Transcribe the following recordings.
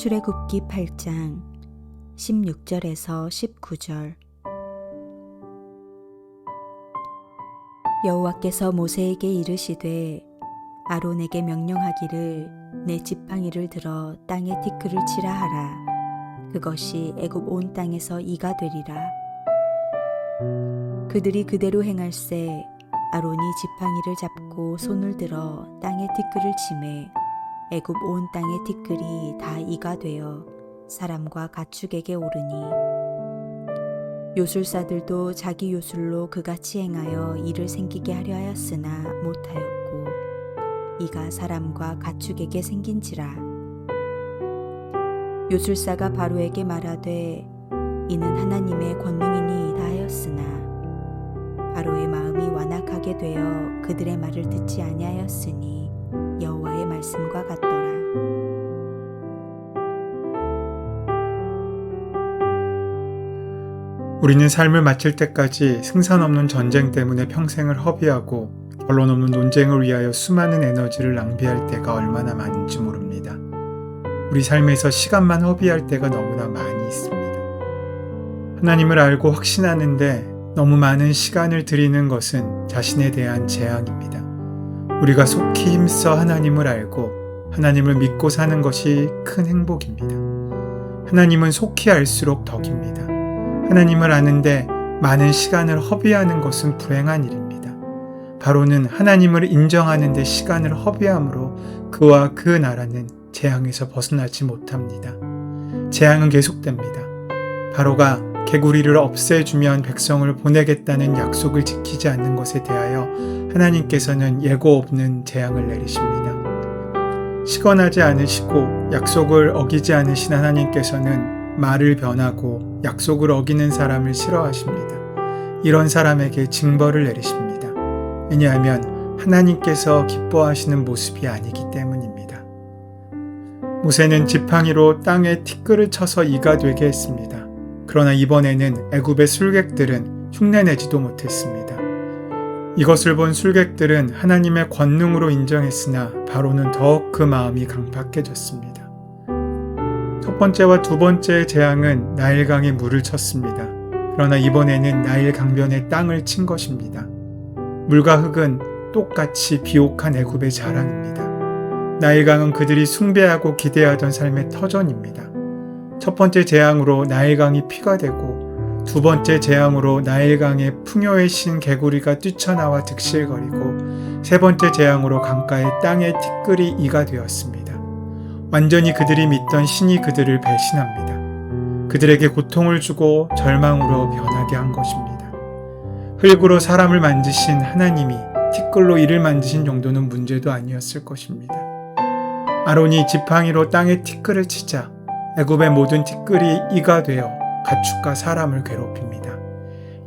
출애굽기 8장 16절에서 19절. 여호와께서 모세에게 이르시되 아론에게 명령하기를 내 지팡이를 들어 땅에 티끌을 치라 하라. 그것이 애굽 온 땅에서 이가 되리라. 그들이 그대로 행할세. 아론이 지팡이를 잡고 손을 들어 땅에 티끌을 치매 애굽 온 땅의 티끌이 다 이가 되어 사람과 가축에게 오르니, 요술사들도 자기 요술로 그같이 행하여 이를 생기게 하려 하였으나 못하였고 이가 사람과 가축에게 생긴지라. 요술사가 바로에게 말하되 이는 하나님의 권능이니이다 하였으나 바로의 마음이 완악하게 되어 그들의 말을 듣지 아니하였으니 여호와의 말씀과 같더라. 우리는 삶을 마칠 때까지 승산 없는 전쟁 때문에 평생을 허비하고 결론 없는 논쟁을 위하여 수많은 에너지를 낭비할 때가 얼마나 많은지 모릅니다. 우리 삶에서 시간만 허비할 때가 너무나 많이 있습니다. 하나님을 알고 확신하는데 너무 많은 시간을 들이는 것은 자신에 대한 재앙입니다. 우리가 속히 힘써 하나님을 알고 하나님을 믿고 사는 것이 큰 행복입니다. 하나님은 속히 알수록 덕입니다. 하나님을 아는데 많은 시간을 허비하는 것은 불행한 일입니다. 바로는 하나님을 인정하는 데 시간을 허비함으로 그와 그 나라는 재앙에서 벗어나지 못합니다. 재앙은 계속됩니다. 바로가 개구리를 없애주면 백성을 보내겠다는 약속을 지키지 않는 것에 대하여 하나님께서는 예고 없는 재앙을 내리십니다. 시건하지 않으시고 약속을 어기지 않으신 하나님께서는 말을 변하고 약속을 어기는 사람을 싫어하십니다. 이런 사람에게 징벌을 내리십니다. 왜냐하면 하나님께서 기뻐하시는 모습이 아니기 때문입니다. 모세는 지팡이로 땅에 티끌을 쳐서 이가 되게 했습니다. 그러나 이번에는 애굽의 술객들은 흉내내지도 못했습니다. 이것을 본 술객들은 하나님의 권능으로 인정했으나 바로는 더욱 그 마음이 강팍해졌습니다. 첫 번째와 두 번째 재앙은 나일강에 물을 쳤습니다. 그러나 이번에는 나일 강변에 땅을 친 것입니다. 물과 흙은 똑같이 비옥한 애굽의 자랑입니다. 나일강은 그들이 숭배하고 기대하던 삶의 터전입니다. 첫 번째 재앙으로 나일강이 피가 되고 두 번째 재앙으로 나일강의 풍요의 신 개구리가 뛰쳐나와 득실거리고 세 번째 재앙으로 강가의 땅의 티끌이 이가 되었습니다. 완전히 그들이 믿던 신이 그들을 배신합니다. 그들에게 고통을 주고 절망으로 변하게 한 것입니다. 흙으로 사람을 만드신 하나님이 티끌로 이를 만드신 정도는 문제도 아니었을 것입니다. 아론이 지팡이로 땅에 티끌을 치자 애굽의 모든 티끌이 이가 되어 가축과 사람을 괴롭힙니다.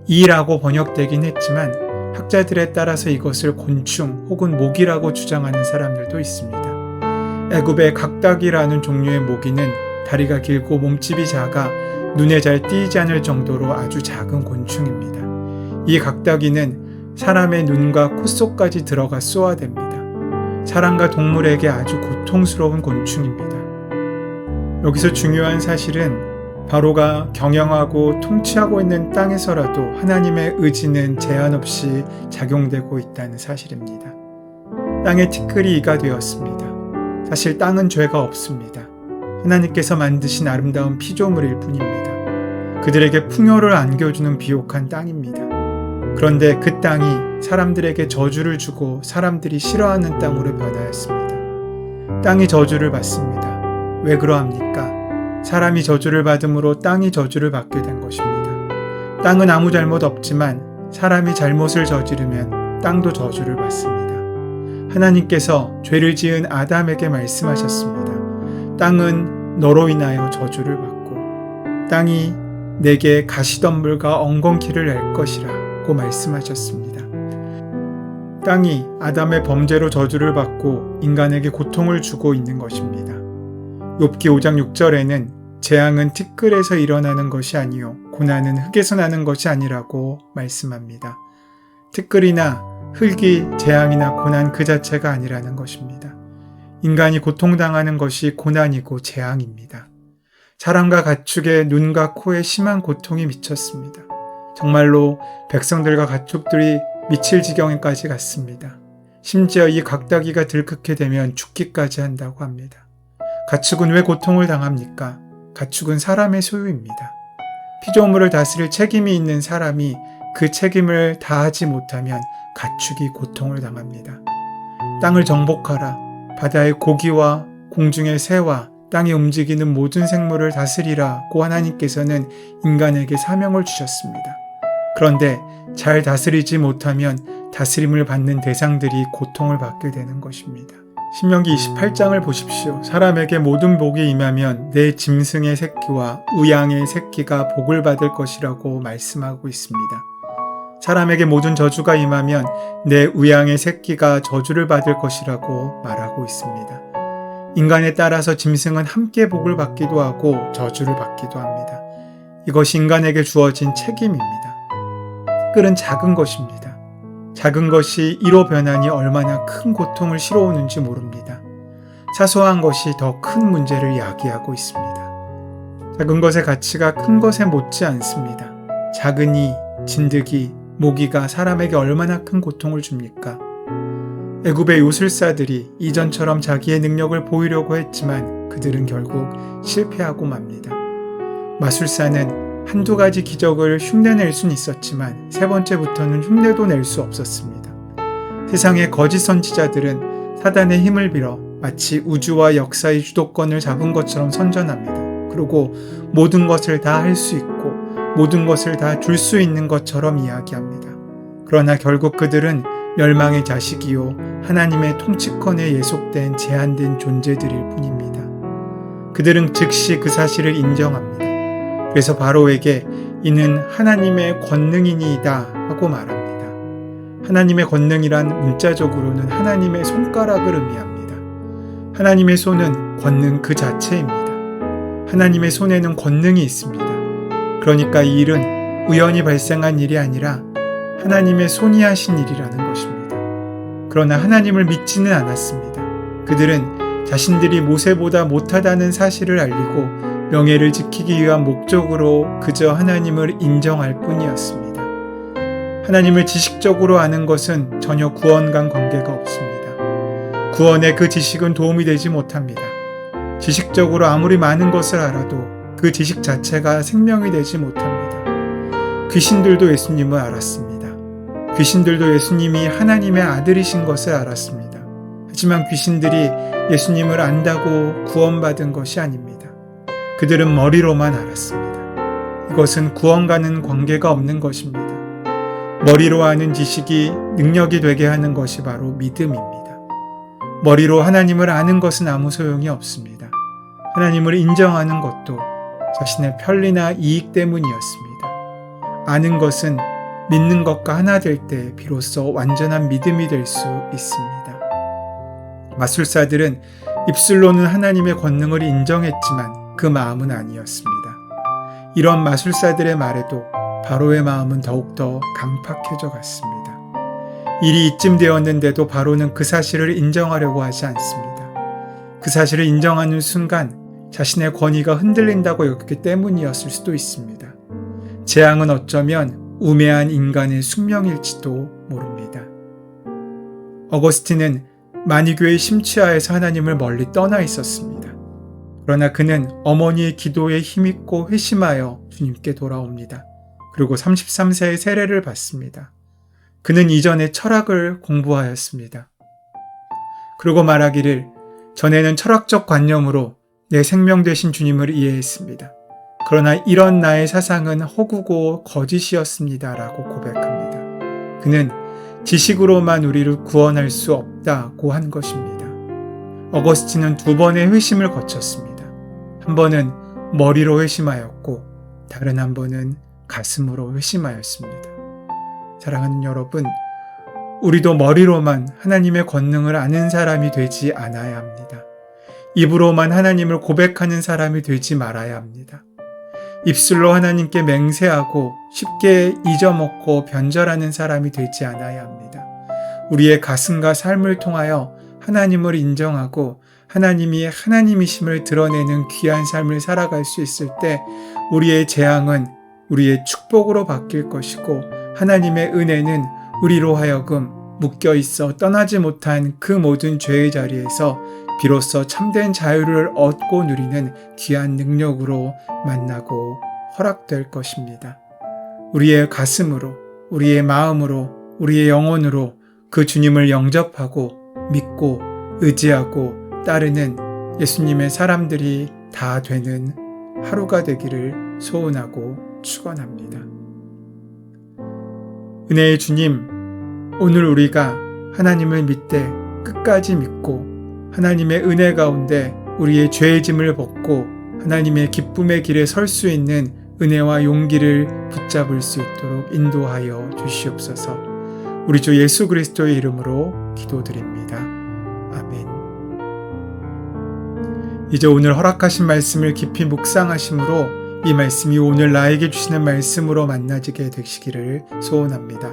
이라고 번역되긴 했지만 학자들에 따라서 이것을 곤충 혹은 모기라고 주장하는 사람들도 있습니다. 애굽의 각닭이라는 종류의 모기는 다리가 길고 몸집이 작아 눈에 잘 띄지 않을 정도로 아주 작은 곤충입니다. 이 각닭이는 사람의 눈과 코 속까지 들어가 쏘아댑니다. 사람과 동물에게 아주 고통스러운 곤충입니다. 여기서 중요한 사실은 바로가 경영하고 통치하고 있는 땅에서라도 하나님의 의지는 제한 없이 작용되고 있다는 사실입니다. 땅의 티끌이 이가 되었습니다. 사실 땅은 죄가 없습니다. 하나님께서 만드신 아름다운 피조물일 뿐입니다. 그들에게 풍요를 안겨주는 비옥한 땅입니다. 그런데 그 땅이 사람들에게 저주를 주고 사람들이 싫어하는 땅으로 변하였습니다. 땅이 저주를 받습니다. 왜 그러합니까? 사람이 저주를 받음으로 땅이 저주를 받게 된 것입니다. 땅은 아무 잘못 없지만 사람이 잘못을 저지르면 땅도 저주를 받습니다. 하나님께서 죄를 지은 아담에게 말씀하셨습니다. 땅은 너로 인하여 저주를 받고 땅이 내게 가시덤불과 엉겅퀴를 낼 것이라고 말씀하셨습니다. 땅이 아담의 범죄로 저주를 받고 인간에게 고통을 주고 있는 것입니다. 욥기 5장 6절에는 재앙은 티끌에서 일어나는 것이 아니요 고난은 흙에서 나는 것이 아니라고 말씀합니다. 티끌이나 흙이 재앙이나 고난 그 자체가 아니라는 것입니다. 인간이 고통당하는 것이 고난이고 재앙입니다. 사람과 가축의 눈과 코에 심한 고통이 미쳤습니다. 정말로 백성들과 가축들이 미칠 지경에까지 갔습니다. 심지어 이 각다기가 들끓게 되면 죽기까지 한다고 합니다. 가축은 왜 고통을 당합니까? 가축은 사람의 소유입니다. 피조물을 다스릴 책임이 있는 사람이 그 책임을 다하지 못하면 가축이 고통을 당합니다. 땅을 정복하라. 바다의 고기와 공중의 새와 땅에 움직이는 모든 생물을 다스리라고 하나님께서는 인간에게 사명을 주셨습니다. 그런데 잘 다스리지 못하면 다스림을 받는 대상들이 고통을 받게 되는 것입니다. 신명기 28장을 보십시오. 사람에게 모든 복이 임하면 내 짐승의 새끼와 우양의 새끼가 복을 받을 것이라고 말씀하고 있습니다. 사람에게 모든 저주가 임하면 내 우양의 새끼가 저주를 받을 것이라고 말하고 있습니다. 인간에 따라서 짐승은 함께 복을 받기도 하고 저주를 받기도 합니다. 이것이 인간에게 주어진 책임입니다. 댓글은 작은 것입니다. 작은 것이 이로 변하니 얼마나 큰 고통을 실어오는지 모릅니다. 사소한 것이 더 큰 문제를 야기하고 있습니다. 작은 것의 가치가 큰 것에 못지 않습니다. 작은이, 진드기, 모기가 사람에게 얼마나 큰 고통을 줍니까? 애굽의 요술사들이 이전처럼 자기의 능력을 보이려고 했지만 그들은 결국 실패하고 맙니다. 마술사는 한두 가지 기적을 흉내낼 순 있었지만 세 번째부터는 흉내도 낼 수 없었습니다. 세상의 거짓 선지자들은 사단의 힘을 빌어 마치 우주와 역사의 주도권을 잡은 것처럼 선전합니다. 그리고 모든 것을 다 할 수 있고 모든 것을 다 줄 수 있는 것처럼 이야기합니다. 그러나 결국 그들은 멸망의 자식이요 하나님의 통치권에 예속된 제한된 존재들일 뿐입니다. 그들은 즉시 그 사실을 인정합니다. 그래서 바로에게 이는 하나님의 권능이니이다 하고 말합니다. 하나님의 권능이란 문자적으로는 하나님의 손가락을 의미합니다. 하나님의 손은 권능 그 자체입니다. 하나님의 손에는 권능이 있습니다. 그러니까 이 일은 우연히 발생한 일이 아니라 하나님의 손이 하신 일이라는 것입니다. 그러나 하나님을 믿지는 않았습니다. 그들은 자신들이 모세보다 못하다는 사실을 알리고 명예를 지키기 위한 목적으로 그저 하나님을 인정할 뿐이었습니다. 하나님을 지식적으로 아는 것은 전혀 구원과 관계가 없습니다. 구원에 그 지식은 도움이 되지 못합니다. 지식적으로 아무리 많은 것을 알아도 그 지식 자체가 생명이 되지 못합니다. 귀신들도 예수님을 알았습니다. 귀신들도 예수님이 하나님의 아들이신 것을 알았습니다. 하지만 귀신들이 예수님을 안다고 구원받은 것이 아닙니다. 그들은 머리로만 알았습니다. 이것은 구원과는 관계가 없는 것입니다. 머리로 아는 지식이 능력이 되게 하는 것이 바로 믿음입니다. 머리로 하나님을 아는 것은 아무 소용이 없습니다. 하나님을 인정하는 것도 자신의 편리나 이익 때문이었습니다. 아는 것은 믿는 것과 하나 될 때 비로소 완전한 믿음이 될 수 있습니다. 마술사들은 입술로는 하나님의 권능을 인정했지만 그 마음은 아니었습니다. 이런 마술사들의 말에도 바로의 마음은 더욱더 강팍해져 갔습니다. 일이 이쯤 되었는데도 바로는 그 사실을 인정하려고 하지 않습니다. 그 사실을 인정하는 순간 자신의 권위가 흔들린다고 여겼기 때문이었을 수도 있습니다. 재앙은 어쩌면 우매한 인간의 숙명일지도 모릅니다. 어거스틴은 만이교의 심취하에서 하나님을 멀리 떠나 있었습니다. 그러나 그는 어머니의 기도에 힘입고 회심하여 주님께 돌아옵니다. 그리고 33세의 세례를 받습니다. 그는 이전에 철학을 공부하였습니다. 그리고 말하기를 전에는 철학적 관념으로 내 생명 되신 주님을 이해했습니다. 그러나 이런 나의 사상은 허구고 거짓이었습니다. 라고 고백합니다. 그는 지식으로만 우리를 구원할 수 없다고 한 것입니다. 어거스틴은 두 번의 회심을 거쳤습니다. 한 번은 머리로 회심하였고 다른 한 번은 가슴으로 회심하였습니다. 사랑하는 여러분, 우리도 머리로만 하나님의 권능을 아는 사람이 되지 않아야 합니다. 입으로만 하나님을 고백하는 사람이 되지 말아야 합니다. 입술로 하나님께 맹세하고 쉽게 잊어먹고 변절하는 사람이 되지 않아야 합니다. 우리의 가슴과 삶을 통하여 하나님을 인정하고 하나님이 하나님이심을 드러내는 귀한 삶을 살아갈 수 있을 때 우리의 재앙은 우리의 축복으로 바뀔 것이고 하나님의 은혜는 우리로 하여금 묶여 있어 떠나지 못한 그 모든 죄의 자리에서 비로소 참된 자유를 얻고 누리는 귀한 능력으로 만나고 허락될 것입니다. 우리의 가슴으로, 우리의 마음으로, 우리의 영혼으로 그 주님을 영접하고 믿고 의지하고 따르는 예수님의 사람들이 다 되는 하루가 되기를 소원하고 축원합니다. 은혜의 주님, 오늘 우리가 하나님을 믿되 끝까지 믿고 하나님의 은혜 가운데 우리의 죄의 짐을 벗고 하나님의 기쁨의 길에 설 수 있는 은혜와 용기를 붙잡을 수 있도록 인도하여 주시옵소서. 우리 주 예수 그리스도의 이름으로 기도드립니다. 아멘. 이제 오늘 허락하신 말씀을 깊이 묵상하심으로 이 말씀이 오늘 나에게 주시는 말씀으로 만나지게 되시기를 소원합니다.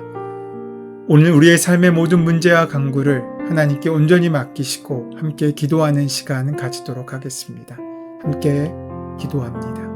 오늘 우리의 삶의 모든 문제와 간구를 하나님께 온전히 맡기시고 함께 기도하는 시간 가지도록 하겠습니다. 함께 기도합니다.